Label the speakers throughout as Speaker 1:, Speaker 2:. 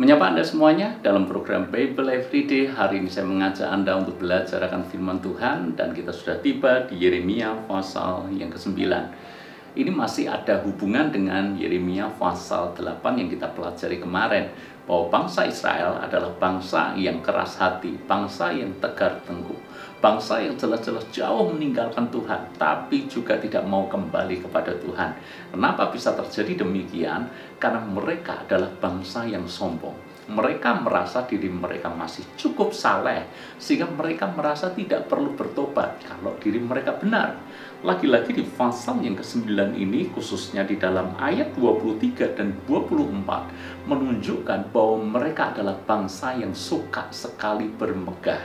Speaker 1: Menyapa Anda semuanya dalam program Bible Everyday. Hari ini saya mengajak Anda untuk belajar akan firman Tuhan, dan kita sudah tiba di Yeremia pasal yang ke-9. Ini masih ada hubungan dengan Yeremia pasal 8 yang kita pelajari kemarin, bahwa bangsa Israel adalah bangsa yang keras hati, bangsa yang tegar tengkuk, bangsa yang jelas-jelas jauh meninggalkan Tuhan, tapi juga tidak mau kembali kepada Tuhan. Kenapa bisa terjadi demikian? Karena mereka adalah bangsa yang sombong. Mereka merasa diri mereka masih cukup saleh, sehingga mereka merasa tidak perlu bertobat kalau diri mereka benar. Lagi-lagi di pasal yang ke-9 ini, khususnya di dalam ayat 23 dan 24, menunjukkan bahwa mereka adalah bangsa yang suka sekali bermegah.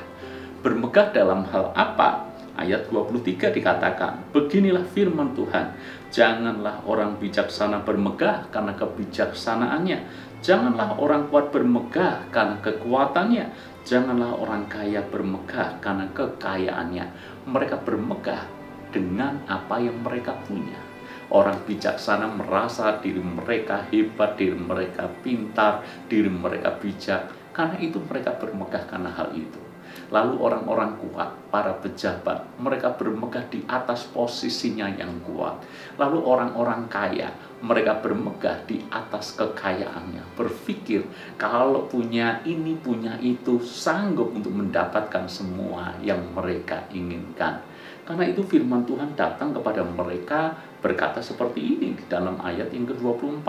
Speaker 1: Bermegah dalam hal apa? Ayat 23 dikatakan, beginilah firman Tuhan, janganlah orang bijaksana bermegah karena kebijaksanaannya, janganlah orang kuat bermegah karena kekuatannya, janganlah orang kaya bermegah karena kekayaannya. Mereka bermegah dengan apa yang mereka punya. Orang bijaksana merasa diri mereka hebat, diri mereka pintar, diri mereka bijak. Karena itu mereka bermegah karena hal itu. Lalu orang-orang kuat, para pejabat, mereka bermegah di atas posisinya yang kuat. Lalu orang-orang kaya, mereka bermegah di atas kekayaannya. Berpikir kalau punya ini, punya itu, sanggup untuk mendapatkan semua yang mereka inginkan. Karena itu firman Tuhan datang kepada mereka berkata seperti ini di dalam ayat yang ke-24.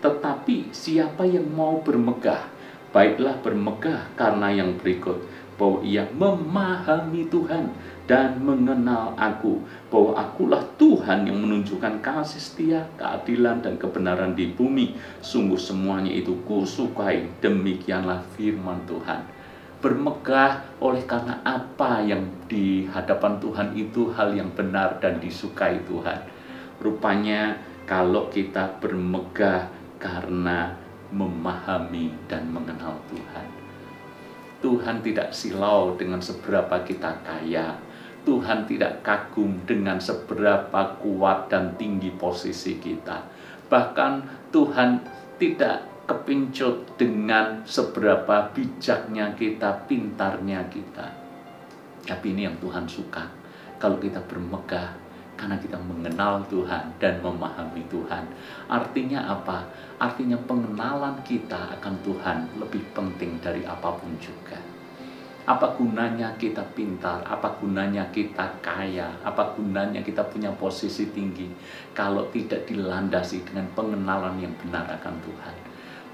Speaker 1: Tetapi siapa yang mau bermegah, baiklah bermegah karena yang berikut, bahwa ia memahami Tuhan dan mengenal aku, bahwa akulah Tuhan yang menunjukkan kasih setia, keadilan, dan kebenaran di bumi. Sungguh semuanya itu kusukai. Demikianlah firman Tuhan. Bermegah oleh karena apa yang di hadapan Tuhan itu hal yang benar dan disukai Tuhan. Rupanya kalau kita bermegah karena memahami dan mengenal Tuhan. Tuhan tidak silau dengan seberapa kita kaya. Tuhan tidak kagum dengan seberapa kuat dan tinggi posisi kita. Bahkan Tuhan tidak kepincut dengan seberapa bijaknya kita, pintarnya kita. Tapi ini yang Tuhan suka. Kalau kita bermegah karena kita mengenal Tuhan dan memahami Tuhan. Artinya apa? Artinya pengenalan kita akan Tuhan lebih penting dari apapun juga. Apa gunanya kita pintar, apa gunanya kita kaya, apa gunanya kita punya posisi tinggi kalau tidak dilandasi dengan pengenalan yang benar akan Tuhan.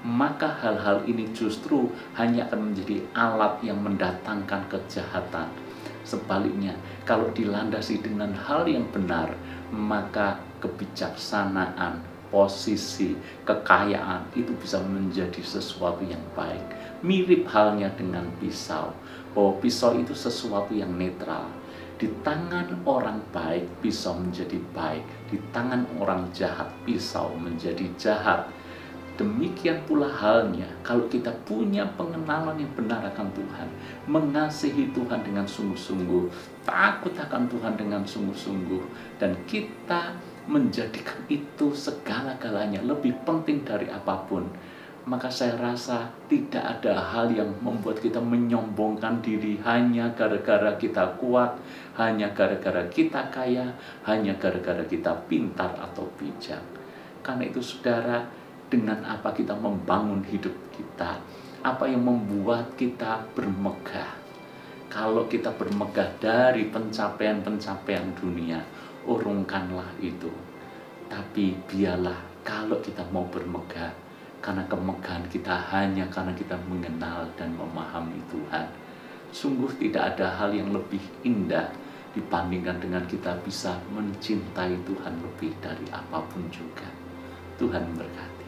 Speaker 1: Maka hal-hal ini justru hanya akan menjadi alat yang mendatangkan kejahatan. Sebaliknya, kalau dilandasi dengan hal yang benar, maka kebijaksanaan, posisi, kekayaan itu bisa menjadi sesuatu yang baik. Mirip halnya dengan pisau, bahwa pisau itu sesuatu yang netral. Di tangan orang baik, pisau menjadi baik. Di tangan orang jahat, pisau menjadi jahat. Demikian pula halnya kalau kita punya pengenalan yang benar akan Tuhan, mengasihi Tuhan dengan sungguh-sungguh, takut akan Tuhan dengan sungguh-sungguh, dan kita menjadikan itu segala-galanya lebih penting dari apapun, maka saya rasa tidak ada hal yang membuat kita menyombongkan diri hanya gara-gara kita kuat, hanya gara-gara kita kaya, hanya gara-gara kita pintar atau bijak. Karena itu saudara, dengan apa kita membangun hidup kita, apa yang membuat kita bermegah. Kalau kita bermegah dari pencapaian-pencapaian dunia, urungkanlah itu. Tapi biarlah kalau kita mau bermegah, karena kemegahan kita hanya karena kita mengenal dan memahami Tuhan. Sungguh tidak ada hal yang lebih indah dibandingkan dengan kita bisa mencintai Tuhan lebih dari apapun juga. Tuhan memberkati.